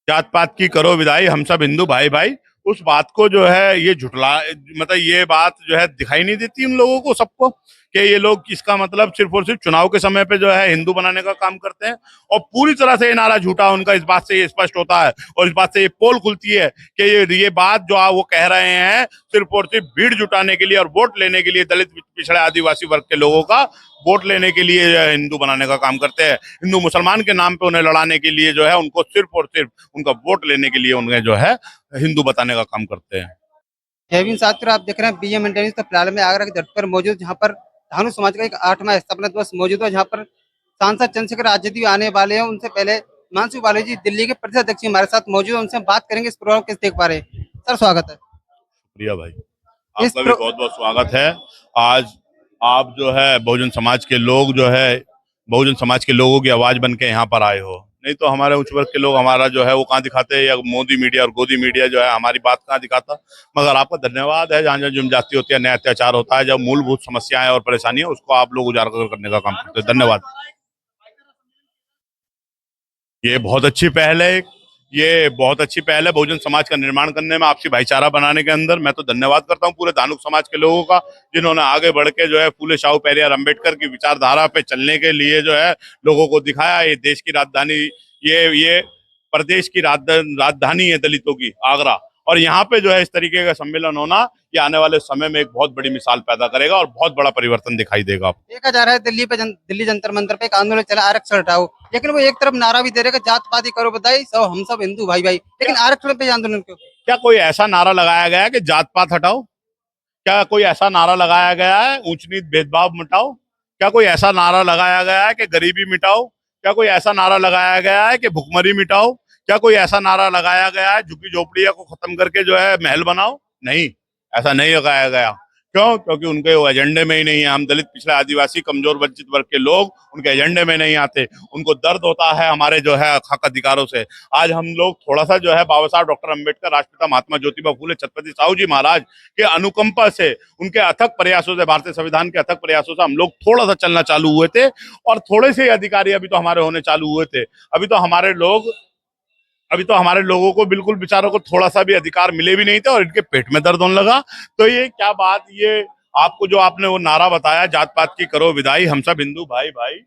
जात पात की करो विदाई, हम सब हिंदू भाई भाई। उस बात को जो है ये झुटला, मतलब ये बात जो है दिखाई नहीं देती उन लोगों को, सबको, कि ये लोग इसका मतलब सिर्फ और सिर्फ चुनाव के समय पे जो है हिंदू बनाने का काम करते हैं। और पूरी तरह से ये नारा झूठा उनका, इस बात से ये स्पष्ट होता है और इस बात से ये पोल खुलती है कि ये बात जो वो कह रहे हैं सिर्फ और सिर्फ भीड़ जुटाने के लिए और वोट लेने के लिए, दलित पिछड़े आदिवासी वर्ग के लोगों का वोट लेने के लिए जो है हिंदू बनाने का काम करते हैं। हिंदू मुसलमान के नाम पे उन्हें लड़ाने के लिए जो है, उनको सिर्फ और सिर्फ उनका वोट लेने के लिए उन्हें जो है हिंदू बताने का काम करते हैं। जयवीन साथियों, आप देख रहे हैं बीएम इंटरनेट तो फिलहाल में आगरा की धरती पर मौजूद, जहां पर धानु समाज का एक 8वां स्थापना दिवस मौजूद है, जहां पर सांसद चंद्रशेखर आजादी आने वाले हैं। उनसे पहले हिमांशु बाली जी दिल्ली के प्रदेश अध्यक्ष हमारे साथ मौजूद है, उनसे हम बात करेंगे इस प्रोग्राम को कैसे देख पा रहे हैं। सर, स्वागत है। प्रिया भाई, इस आपका भी प्रो... बहुत बहुत स्वागत है। आज आप जो है बहुजन समाज के लोग जो है, बहुजन समाज के लोगों की आवाज बन के यहाँ पर आए हो। नहीं तो हमारे उच्च वर्ग के लोग हमारा जो है वो कहाँ दिखाते हैं, या मोदी मीडिया और गोदी मीडिया जो है हमारी बात कहाँ दिखाता। मगर आपका धन्यवाद है, जहाँ जहाँ जनजाति होती है, अन्याय अत्याचार होता है, जब मूलभूत समस्याएं और परेशानियां, उसको आप लोग उजागर करने का काम करते हैं। धन्यवाद। ये बहुत अच्छी पहल है। ये बहुत अच्छी पहल है बहुजन समाज का निर्माण करने में, आपसी भाईचारा बनाने के अंदर। मैं तो धन्यवाद करता हूँ पूरे धानुक समाज के लोगों का, जिन्होंने आगे बढ़ के जो है फूले शाहू पेरियार अंबेडकर की विचारधारा पे चलने के लिए जो है लोगों को दिखाया। ये देश की राजधानी, ये प्रदेश की राजधानी है दलितों की, आगरा। और यहाँ पे जो है इस तरीके का सम्मेलन होना, ये आने वाले समय में एक बहुत बड़ी मिसाल पैदा करेगा और बहुत बड़ा परिवर्तन दिखाई देगा आपको। देखा जा रहा है दिल्ली जंतर मंतर पे एक आंदोलन चला, आरक्षण हटाओ, लेकिन वो एक तरफ नारा भी दे रहे हैं कि जात पात करो बताई, सब हम सब हिंदू भाई भाई, लेकिन आरक्षण पे आंदोलन क्यों? क्या कोई ऐसा नारा लगाया गया है कि जात पात हटाओ? क्या कोई ऐसा नारा लगाया गया है ऊंच नीच भेदभाव मिटाओ? क्या कोई ऐसा नारा लगाया गया है कि गरीबी मिटाओ? क्या कोई ऐसा नारा लगाया गया है कि भुखमरी मिटाओ? क्या कोई ऐसा नारा लगाया गया है झुग्गी झोपड़िया को खत्म करके जो है महल बनाओ? नहीं, ऐसा नहीं लगाया गया। क्यों? क्योंकि उनके वो एजेंडे में ही नहीं है। हम दलित पिछड़े आदिवासी कमजोर वंचित वर्ग के लोग उनके एजेंडे में नहीं आते। उनको दर्द होता है हमारे जो है हक अधिकारों से। आज हम लोग थोड़ा सा जो है बाबा साहब डॉक्टर अम्बेडकर, राष्ट्रपिता महात्मा ज्योतिबा फूले, छत्रपति साहू जी महाराज के अनुकंपा से, उनके अथक प्रयासों से, भारतीय संविधान के अथक प्रयासों से हम लोग थोड़ा सा चलना चालू हुए थे। और थोड़े से अधिकारी अभी तो हमारे होने चालू हुए थे। अभी तो हमारे लोगों को बिल्कुल बेचारों को थोड़ा सा भी अधिकार मिले भी नहीं थे और इनके पेट में दर्द होने लगा। तो ये क्या बात, ये आपको जो आपने वो नारा बताया, जात पात की करो विदाई, हम सब हिंदू भाई भाई,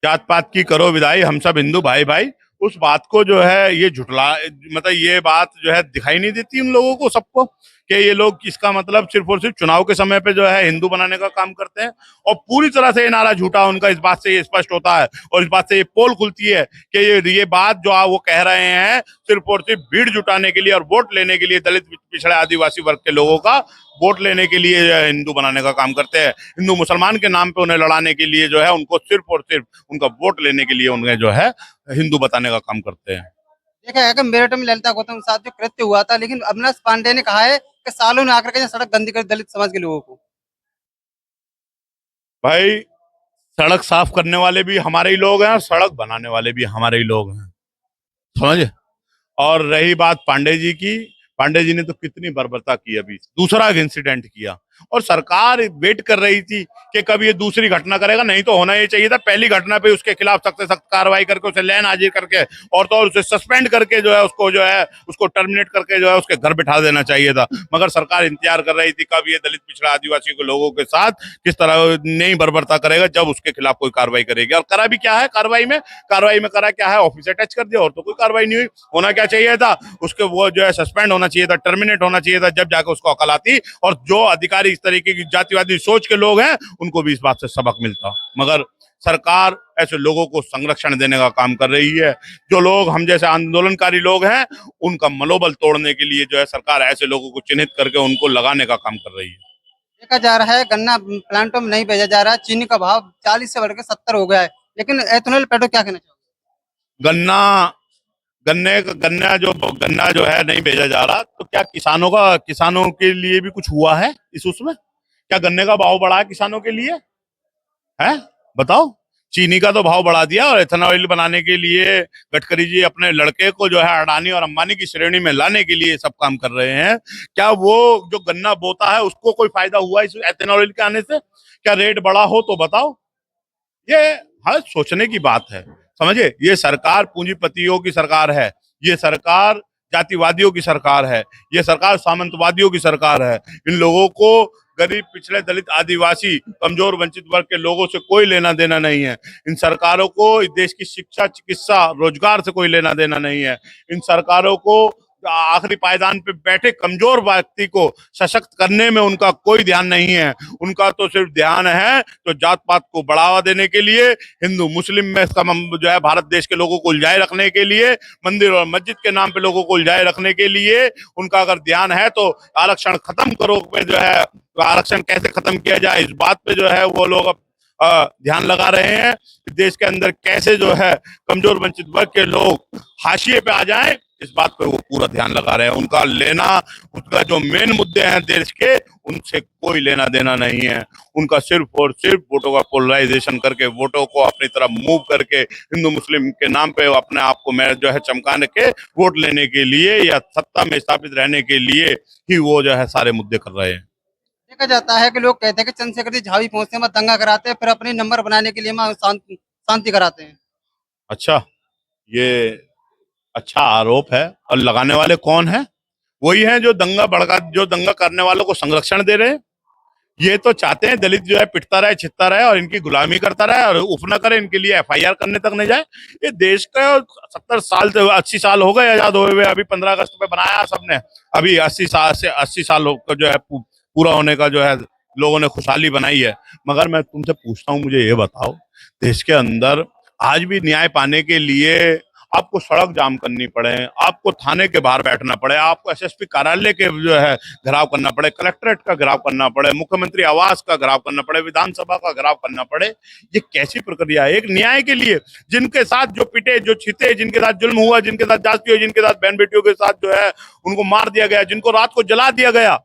जात पात की करो विदाई, हम सब हिंदू भाई भाई। उस बात को जो है ये झुटला, मतलब ये बात जो है दिखाई नहीं देती उन लोगों को, सबको, कि ये लोग इसका मतलब सिर्फ और सिर्फ चुनाव के समय पे जो है हिंदू बनाने का काम करते हैं। और पूरी तरह से ये नारा झूठा उनका, इस बात से ये स्पष्ट होता है और इस बात से ये पोल खुलती है कि ये बात जो वो कह रहे हैं सिर्फ और सिर्फ भीड़ जुटाने के लिए और वोट लेने के लिए, दलित पिछड़े आदिवासी वर्ग के लोगों का वोट लेने के लिए जो है हिंदू बनाने का काम करते हैं। हिंदू मुसलमान के नाम पे उन्हें लड़ाने के लिए जो है, उनको सिर्फ और सिर्फ उनका वोट लेने के लिए उन्हें जो है हिंदू बताने का काम करते हैं। देखा है कि मेरठ में ललिता गौतम के साथ जो कृत्य हुआ था, लेकिन अविनाश पांडे ने कहा है कि सालों ने आकर के सड़क गंदी कर दलित समाज के लोगों को। भाई, सड़क साफ करने वाले भी हमारे ही लोग हैं और सड़क बनाने वाले भी हमारे ही लोग हैं, समझे। और रही बात पांडे जी की, पांडे जी ने तो कितनी बर्बरता की, अभी दूसरा इंसिडेंट किया। और सरकार वेट कर रही थी कि कब ये दूसरी घटना करेगा। नहीं तो होना ये चाहिए था पहली घटना पे उसके खिलाफ सख्त से सख्त कार्रवाई करके उसे लैन हाजिर करके, और तो और उसे सस्पेंड करके जो है उसको जो है उसको टर्मिनेट करके जो है उसके घर बिठा देना चाहिए था। मगर सरकार इंतजार कर रही थी कब ये दलित पिछड़ा आदिवासी के लोगों के साथ किस तरह नई बर्बरता करेगा, जब उसके खिलाफ कोई कार्रवाई करेगी। और करा भी क्या है कार्रवाई में करा क्या है, ऑफिस अटैच कर दिया और तो कोई कार्रवाई नहीं हुई। होना क्या चाहिए था, उसके वो जो है सस्पेंड होना चाहिए था, टर्मिनेट होना चाहिए था, जब जाकर उसको अकल आती और जो अधिकारी इस तरीके की जातिवादी सोच के लोग हैं उनको भी इस बात से सबक मिलता। मगर सरकार ऐसे लोगों को संरक्षण देने का काम कर रही है। जो लोग हम जैसे आंदोलनकारी लोग हैं, उनका मनोबल तोड़ने के लिए जो है सरकार ऐसे लोगों को चिन्हित करके उनको लगाने का काम कर रही है। देखा जा रहा है गन्ना प्लांटों में नहीं भेजा जा रहा है, चीनी का भाव 40 से बढ़कर 70 हो गया है, लेकिन एथेनॉल पेट्रो क्या कहना चाहोगे? गन्ना गन्ना जो है नहीं भेजा जा रहा, तो क्या किसानों के लिए भी कुछ हुआ है इस उसमें? क्या गन्ने का भाव बढ़ा है किसानों के लिए? है, बताओ। चीनी का तो भाव बढ़ा दिया और इथेनॉल बनाने के लिए गडकरी जी अपने लड़के को जो है अडानी और अंबानी की श्रेणी में लाने के लिए सब काम कर रहे हैं। क्या वो जो गन्ना बोता है उसको कोई फायदा हुआ इस इथेनॉल के आने से? क्या रेट बढ़ा हो तो बताओ। ये हर सोचने की बात है। समझे, ये सरकार पूंजीपतियों की सरकार है, ये सरकार जातिवादियों की सरकार है, ये सरकार सामंतवादियों की सरकार है। इन लोगों को गरीब, पिछड़े, दलित, आदिवासी, कमजोर, वंचित वर्ग के लोगों से कोई लेना देना नहीं है। इन सरकारों को इस देश की शिक्षा, चिकित्सा, रोजगार से कोई लेना देना नहीं है। इन सरकारों को आखिरी पायदान पे बैठे कमजोर व्यक्ति को सशक्त करने में उनका कोई ध्यान नहीं है। उनका तो सिर्फ ध्यान है तो जात पात को बढ़ावा देने के लिए, हिंदू मुस्लिम में जो है भारत देश के लोगों को उलझाए रखने के लिए, मंदिर और मस्जिद के नाम पे लोगों को उलझाए रखने के लिए उनका अगर ध्यान है तो आरक्षण खत्म करो पे जो है, आरक्षण कैसे खत्म किया जाए इस बात पे जो है वो लोग ध्यान लगा रहे हैं। देश के अंदर कैसे जो है कमजोर वंचित वर्ग के लोग हाशिए पे आ जाएं, इस बात पे वो पूरा ध्यान लगा रहे हैं। उनका लेना, उनका जो मेन मुद्दे हैं देश के, उनसे कोई लेना देना नहीं है। उनका सिर्फ और सिर्फ वोटों का पोलराइजेशन करके, वोटों को अपनी तरफ मूव करके, हिंदू मुस्लिम के नाम पे अपने आप को मैं जो है चमकाने के, वोट लेने के लिए या सत्ता में स्थापित रहने के लिए ही वो जो है सारे मुद्दे कर रहे हैं। देखा जाता है कि लोग कहते हैं कि चंद्रशेखर जी झावी पहुंचते हैं, दंगा कराते हैं, फिर अपने नंबर बनाने के लिए शांति कराते हैं। अच्छा, ये अच्छा आरोप है। और लगाने वाले कौन है? वही है जो दंगा करने वालों को संरक्षण दे रहे हैं। ये तो चाहते हैं दलित जो है पिटता रहे, छित्ता रहे और इनकी गुलामी करता रहे और उफ ना करे, इनके लिए एफआईआर करने तक नहीं जाए। ये देश का 70 साल से 80 साल हो गए आजाद हुए हुए। अभी 15 अगस्त पे बनाया सबने, अभी 80 साल से 80 साल का जो है पूरा होने का जो है लोगों ने खुशहाली बनाई है। मगर मैं तुमसे पूछता हूँ, मुझे ये बताओ, देश के अंदर आज भी न्याय पाने के लिए आपको सड़क जाम करनी पड़े, आपको थाने के बाहर बैठना पड़े, आपको एसएसपी कार्यालय के जो है घेराव करना पड़े, कलेक्ट्रेट का घेराव करना पड़े, मुख्यमंत्री आवास का घेराव करना पड़े, विधानसभा का घेराव करना पड़े, ये कैसी प्रक्रिया है एक न्याय के लिए? जिनके साथ जो पिटे, जो छिते, जिनके साथ जुल्म हुआ, जिनके साथ जाति हुई, जिनके साथ बहन बेटियों के साथ जो है उनको मार दिया गया, जिनको रात को जला दिया गया,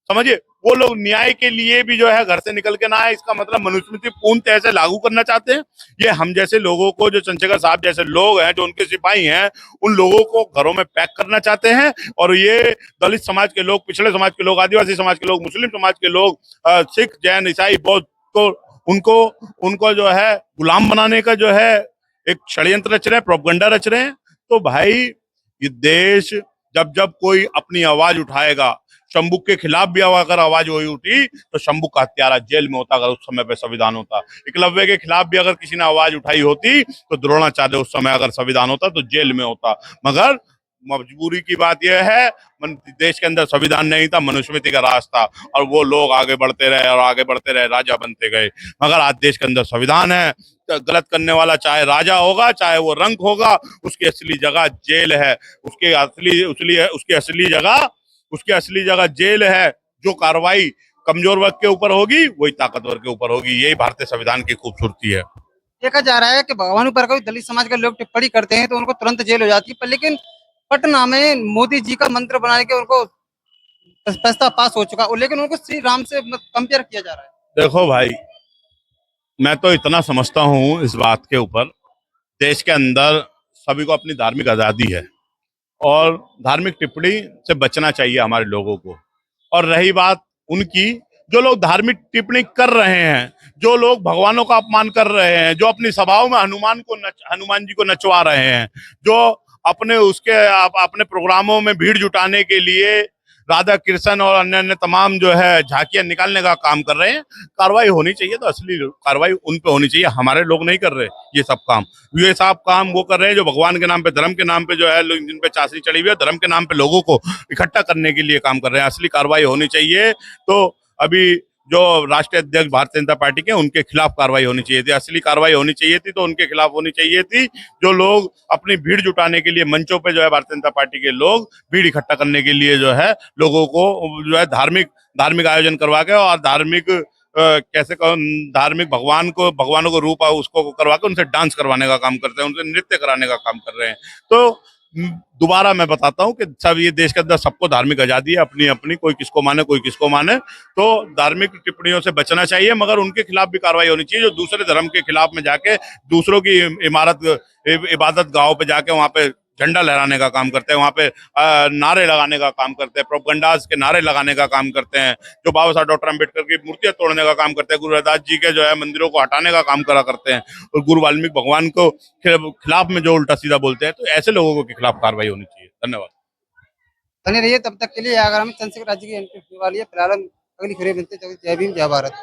समझिए, वो लोग न्याय के लिए भी जो है घर से निकल के ना आए। इसका मतलब मनुस्मृति पूर्ण तरह से लागू करना चाहते हैं। ये हम जैसे लोगों को, जो चंद्रशेखर साहब जैसे लोग हैं, जो उनके सिपाही हैं, उन लोगों को घरों में पैक करना चाहते हैं। और ये दलित समाज के लोग, पिछड़े समाज के लोग, आदिवासी समाज के लोग, मुस्लिम समाज के लोग, सिख, जैन, ईसाई, बौद्ध, तो उनको उनको जो है गुलाम बनाने का जो है एक षड्यंत्र रच रहे हैं, प्रोपगंडा रच रहे हैं। तो भाई, ये देश जब जब कोई अपनी आवाज उठाएगा, शंभुक के खिलाफ भी अगर आवाज वही उठी तो शंभुक का हत्यारा जेल में होता अगर उस समय पे संविधान होता। एकलव्य के खिलाफ भी अगर किसी ने आवाज उठाई होती तो द्रोणाचार्य उस समय अगर संविधान होता तो जेल में होता। मगर मजबूरी की बात यह है, देश के अंदर संविधान नहीं था, मनुस्मृति का राज था और वो लोग आगे बढ़ते रहे और आगे बढ़ते रहे, राजा बनते गए। मगर आज देश के अंदर संविधान है, तो गलत करने वाला चाहे राजा होगा, चाहे वो रंक होगा, उसकी असली जगह जेल है। उसकी असली जगह जेल है। जो कार्रवाई कमजोर वर्ग के ऊपर होगी वही ताकतवर के ऊपर होगी। यही भारतीय संविधान की खूबसूरती है। देखा जा रहा है कि भगवान पर कोई दलित समाज के लोग टिप्पणी करते हैं तो उनको तुरंत जेल हो जाती है, पर लेकिन पटना में मोदी जी का मंत्र बनाने के उनको प्रस्ताव पास हो चुका, और लेकिन उनको श्री राम से कंपेयर किया जा रहा है। देखो भाई, मैं तो इतना समझता हूँ इस बात के ऊपर, देश के अंदर सभी को अपनी धार्मिक आजादी है और धार्मिक टिप्पणी से बचना चाहिए हमारे लोगों को। और रही बात उनकी, जो लोग धार्मिक टिप्पणी कर रहे हैं, जो लोग भगवानों का अपमान कर रहे हैं, जो अपनी सभाओं में हनुमान जी को नचवा रहे हैं, जो अपने प्रोग्रामों में भीड़ जुटाने के लिए राधा कृष्ण और अन्य अन्य तमाम जो है झांकियां निकालने का काम कर रहे हैं, कार्रवाई होनी चाहिए तो असली कार्रवाई उन पे होनी चाहिए। हमारे लोग नहीं कर रहे ये सब काम। ये सब काम वो कर रहे हैं जो भगवान के नाम पे, धर्म के नाम पे जो है जिन पे चांदी चढ़ी हुई है, धर्म के नाम पे लोगों को इकट्ठा करने के लिए काम कर रहे हैं। असली कार्रवाई होनी चाहिए तो अभी जो राष्ट्रीय अध्यक्ष भारतीय जनता पार्टी के, उनके खिलाफ कार्रवाई होनी चाहिए थी। असली कार्रवाई होनी चाहिए थी तो उनके खिलाफ होनी चाहिए थी। जो लोग अपनी भीड़ जुटाने के लिए मंचों पे जो है भारतीय जनता पार्टी के लोग भीड़ इकट्ठा करने के लिए जो है लोगों को जो है धार्मिक आयोजन करवा के और धार्मिक भगवानों को रूप उसको करवा के उनसे डांस करवाने का काम करते हैं, उनसे नृत्य कराने का काम कर रहे हैं। तो दोबारा मैं बताता हूँ कि सब, ये देश के अंदर सबको धार्मिक आजादी है अपनी अपनी, कोई किसको माने कोई किसको माने। तो धार्मिक टिप्पणियों से बचना चाहिए, मगर उनके खिलाफ भी कार्रवाई होनी चाहिए जो दूसरे धर्म के खिलाफ में जाके दूसरों की इबादत गाहों पे जाके वहां पे झंडा लहराने का काम करते हैं, वहाँ पे नारे लगाने का काम करते हैं, प्रोपगंडास के नारे लगाने का काम करते हैं, जो बाबा साहब डॉक्टर अम्बेडकर की मूर्तियां तोड़ने का काम करते हैं, गुरु रविदास जी के जो है मंदिरों को हटाने का काम करा करते हैं, और गुरु वाल्मीकि भगवान को खिलाफ में जो उल्टा सीधा बोलते हैं, तो ऐसे लोगों के खिलाफ कार्रवाई होनी चाहिए। धन्यवाद। बने रहिए तब तक के लिए। अगर हम चंद्रशेखर राज्य की एंट्री होने वाली है, फिलहाल हम अगली खबरें मिलते हैं। जय भीम, जय भारत।